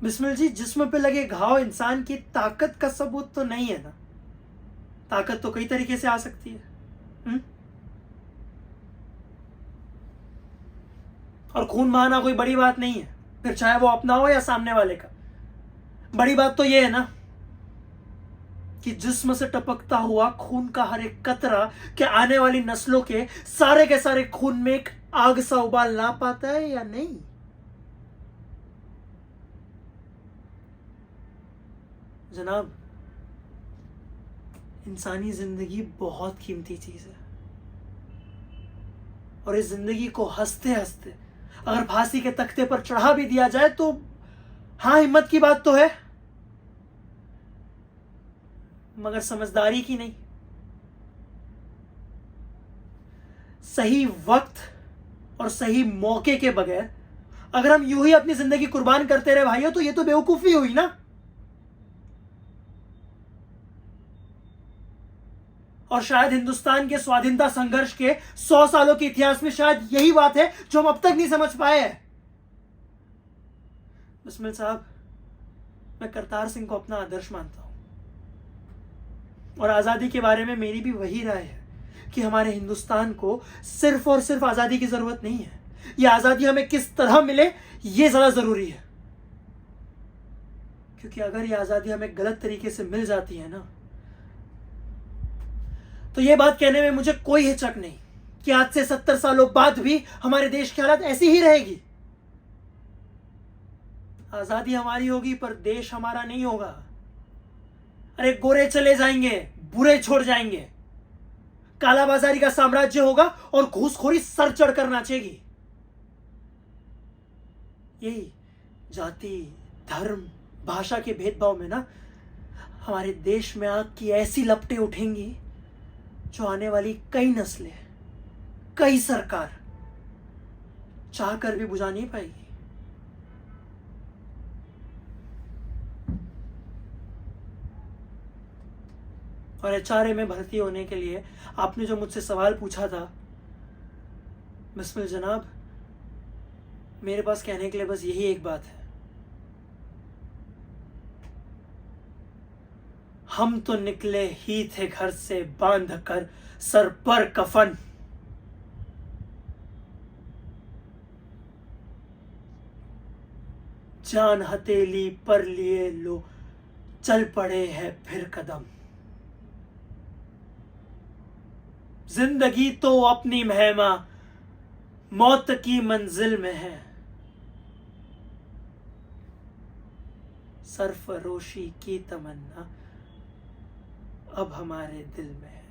बिस्मिल जी, जिस्म पे लगे घाव इंसान की ताकत का सबूत तो नहीं है ना। ताकत तो कई तरीके से आ सकती है। और खून बहाना कोई बड़ी बात नहीं है, फिर चाहे वो अपना हो या सामने वाले का। बड़ी बात तो ये है ना कि जिस्म से टपकता हुआ खून का हर एक कतरा कि आने वाली नस्लों के सारे खून में एक आग सा उबाल ला पाता है या नहीं। जनाब, इंसानी जिंदगी बहुत कीमती चीज है, और इस जिंदगी को हंसते हंसते अगर फांसी के तख्ते पर चढ़ा भी दिया जाए तो हाँ, हिम्मत की बात तो है, मगर समझदारी की नहीं। सही वक्त और सही मौके के बगैर अगर हम यूं ही अपनी जिंदगी कुर्बान करते रहे भाइयों, तो ये तो बेवकूफी हुई ना। और शायद हिंदुस्तान के स्वाधीनता संघर्ष के 100 सालों के इतिहास में शायद यही बात है जो हम अब तक नहीं समझ पाए हैं। बिस्मिल साहब, मैं करतार सिंह को अपना आदर्श मानता हूं, और आजादी के बारे में मेरी भी वही राय है कि हमारे हिंदुस्तान को सिर्फ और सिर्फ आजादी की जरूरत नहीं है, यह आजादी हमें किस तरह मिले यह ज्यादा जरूरी है। क्योंकि अगर यह आजादी हमें गलत तरीके से मिल जाती है ना, तो यह बात कहने में मुझे कोई हिचक नहीं कि आज से 70 सालों बाद भी हमारे देश की हालत ऐसी ही रहेगी। आजादी हमारी होगी पर देश हमारा नहीं होगा। अरे गोरे चले जाएंगे, बुरे छोड़ जाएंगे, कालाबाजारी का साम्राज्य होगा और घूसखोरी सर चढ़कर नाचेगी। यही जाति, धर्म, भाषा के भेदभाव में ना हमारे देश में आग की ऐसी लपटें उठेंगी जो आने वाली कई नस्लें, कई सरकार चाहकर भी बुझा नहीं पाएगी। और एचआरए में भर्ती होने के लिए आपने जो मुझसे सवाल पूछा था, बिस्मिल जनाब, मेरे पास कहने के लिए बस यही एक बात है, हम तो निकले ही थे घर से बांध कर सर पर कफन, जान हथेली पर लिए लो चल पड़े हैं फिर कदम। जिंदगी तो अपनी महमा मौत की मंजिल में है, सरफरोशी की तमन्ना अब हमारे दिल में है।